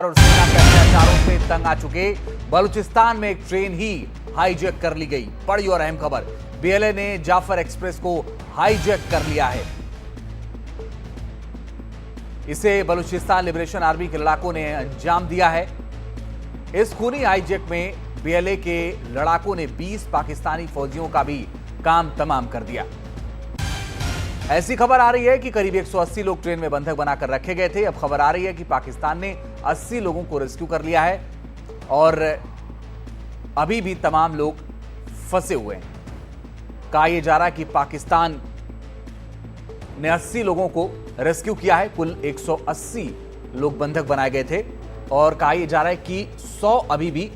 और सेना के अत्याचारों से तंग आ चुके बलूचिस्तान में एक ट्रेन ही हाईजैक कर ली गई। बड़ी और अहम खबर, बीएलए ने जाफर एक्सप्रेस को हाईजैक कर लिया है। इसे बलूचिस्तान लिबरेशन आर्मी के लड़ाकों ने अंजाम दिया है। इस खूनी हाईजैक में बीएलए के लड़ाकों ने 20 पाकिस्तानी फौजियों का भी काम तमाम कर दिया। ऐसी खबर आ रही है कि करीब 180 लोग ट्रेन में बंधक बनाकर रखे गए थे। अब खबर आ रही है कि पाकिस्तान ने 80 लोगों को रेस्क्यू कर लिया है और अभी भी तमाम लोग फंसे हुए हैं। कहा यह जा रहा है कि पाकिस्तान ने 80 लोगों को रेस्क्यू किया है। कुल 180 लोग बंधक बनाए गए थे और कहा यह जा रहा है कि 100 अभी भी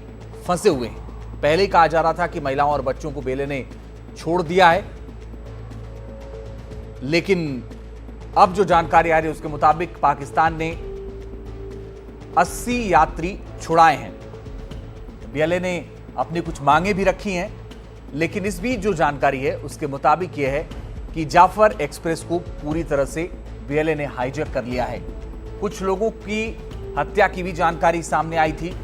फंसे हुए हैं। पहले ही कहा जा रहा था कि महिलाओं और बच्चों को बीएलए ने छोड़ दिया है, लेकिन अब जो जानकारी आ रही है उसके मुताबिक पाकिस्तान ने 80 यात्री छुड़ाए हैं। बीएलए ने अपनी कुछ मांगे भी रखी हैं, लेकिन इस बीच जो जानकारी है उसके मुताबिक यह है कि जाफर एक्सप्रेस को पूरी तरह से बीएलए ने हाईजैक कर लिया है। कुछ लोगों की हत्या की भी जानकारी सामने आई थी।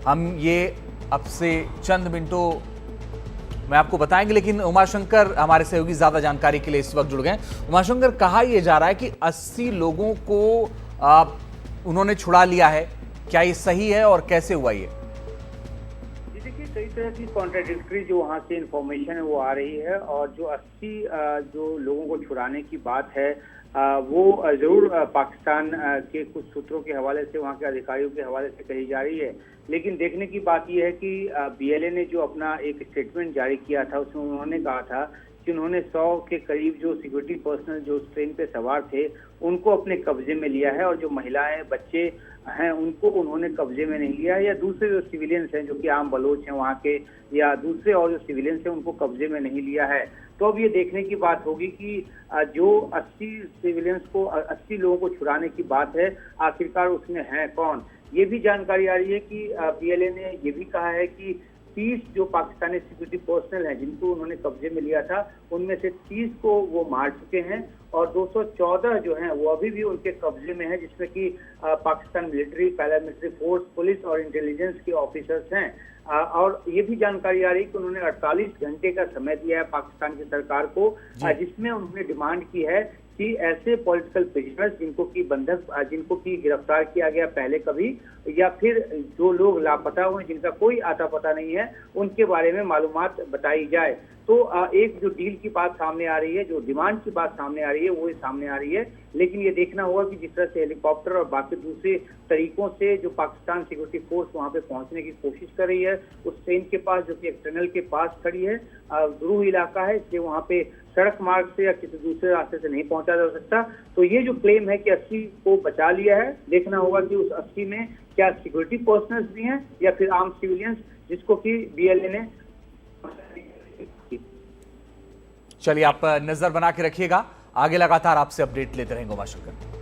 हम ये अब से चंद मिनटों में आपको बताएंगे, लेकिन उमाशंकर हमारे सहयोगी ज्यादा जानकारी के लिए इस वक्त जुड़ गए। उमाशंकर, कहा यह जा रहा है कि 80 लोगों को उन्होंने छुड़ा लिया है, क्या ये सही है और कैसे हुआ ये? देखिए, कई तरह की कॉन्ट्राडिक्टरी जो वहाँ से इंफॉर्मेशन है वो आ रही है और जो 80 जो लोगों को छुड़ाने की बात है वो जरूर पाकिस्तान के कुछ सूत्रों के हवाले से, वहाँ के अधिकारियों के हवाले से कही जा रही है। लेकिन देखने की बात यह है कि बीएलए ने जो अपना एक स्टेटमेंट जारी किया था उसमें उन्होंने कहा था कि उन्होंने 100 के करीब जो सिक्योरिटी पर्सनल जो उस ट्रेन पे सवार थे उनको अपने कब्जे में लिया है और जो महिलाएं बच्चे हैं उनको उन्होंने कब्जे में नहीं लिया है, या दूसरे जो सिविलियंस हैं जो कि आम बलोच हैं वहाँ के या दूसरे और जो सिविलियंस हैं उनको कब्जे में नहीं लिया है। तो अब ये देखने की बात होगी कि जो 80 सिविलियंस को 80 लोगों को छुड़ाने की बात है आखिरकार उसमें है कौन। ये भी जानकारी आ रही है कि बीएलए ने ये भी कहा है कि 30 जो पाकिस्तानी सिक्योरिटी पर्सनल हैं जिनको उन्होंने कब्जे में लिया था उनमें से 30 को वो मार चुके हैं और 214 जो हैं वो अभी भी उनके कब्जे में है, जिसमें कि Pakistan military, paramilitary force, police और इंटेलिजेंस के ऑफिसर्स हैं। और ये भी जानकारी आ रही है कि उन्होंने 48 घंटे का समय दिया है पाकिस्तान की सरकार को, जिसमें उन्होंने डिमांड की है कि ऐसे पॉलिटिकल प्रिजनर्स जिनको की गिरफ्तार किया गया पहले कभी, या फिर जो लोग लापता हुए जिनका कोई आता पता नहीं है, उनके बारे में मालूमात बताई जाए। तो एक जो डील की बात सामने आ रही है, जो डिमांड की बात सामने आ रही है वो सामने आ रही है। लेकिन ये देखना होगा कि जिस तरह से हेलीकॉप्टर और बाकी दूसरे तरीकों से जो पाकिस्तान सिक्योरिटी फोर्स वहां पे पहुंचने की कोशिश कर रही है, उस ट्रेन के पास जो कि एक टनल के पास खड़ी है, ध्रुव इलाका है, इसलिए वहां पे सड़क मार्ग से या किसी दूसरे रास्ते से नहीं पहुंचा जा सकता। तो ये जो क्लेम है कि 80 को बचा लिया है, देखना होगा कि उस 80 में क्या सिक्योरिटी पर्सनल्स भी हैं या फिर आम सिविलियंस जिसको कि बीएलए ने। चलिए, आप नजर बना के रखिएगा, आगे लगातार आपसे अपडेट लेते रहेंगे उमाशंकर।